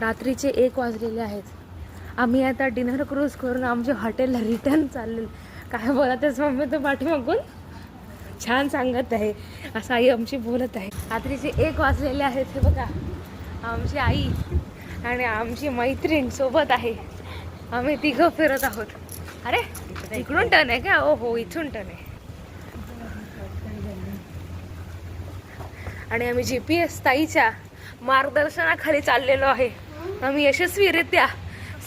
रात्रीचे 1 वाजलेले आहेत. आम्ही आता डिनर क्रूज करून आमच्या हॉटेलला रिटर्न चाललेलो. काय बोलत आहेस मम्मी तू पाठीमागून? छान सांगत आहे असं आई आमची बोलत आहे. रात्रीचे 1 वाजलेले आहेत. हे बघा आमची आई आणि आमची मैत्रीण सोबत आहे. आम्ही तिघं फिरत आहोत. अरे इकडून टर्न आहे का? ओ हो इथून टर्न आहे. आणि आम्ही GPS ताईच्या मार्गदर्शनाखाली चाललेलो आहे. आम्ही यशस्वीरित्या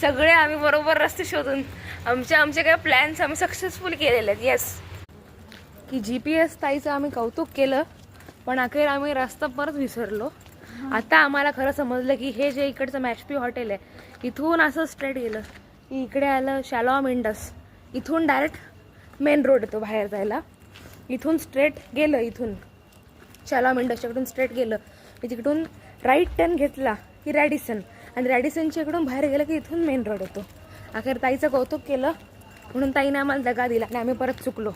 सगळे आम्ही बरोबर रस्ते शोधून आमचे काही प्लॅन्स आम्ही सक्सेसफुल केलेले आहेत. येस की GPS ताईचं आम्ही कौतुक केलं पण अखेर आम्ही रस्ता परत विसरलो. आता आम्हाला खरं समजलं की हे जे इकडचं मॅचपी हॉटेल आहे इथून असं स्ट्रेट गेलं की इकडे आलं शालोम इंडस. इथून डायरेक्ट मेन रोड येतो बाहेर जायला. इथून स्ट्रेट गेलं, इथून शालोम इंडसच्याकडून स्ट्रेट गेलं मी तिकडून राईट टर्न घेतला की रॅडिसन आणि रॅडिसनच्या इकडून बाहेर गेलं की इथून मेन रोड येतो. अखेर ताईचं कौतुक केलं म्हणून ताईने आम्हाला दगा दिला आणि आम्ही परत चुकलो.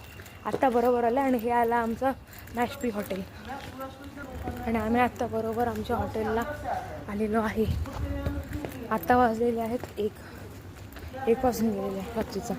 आत्ता बरोबर आलं आणि हे आलं आमचं मॅचपी हॉटेल आणि आम्ही आत्ता बरोबर आमच्या हॉटेलला आलेलो आहे. आत्ता वाजलेले आहेत 1 वाजून गेलेले आहे रात्रीचं.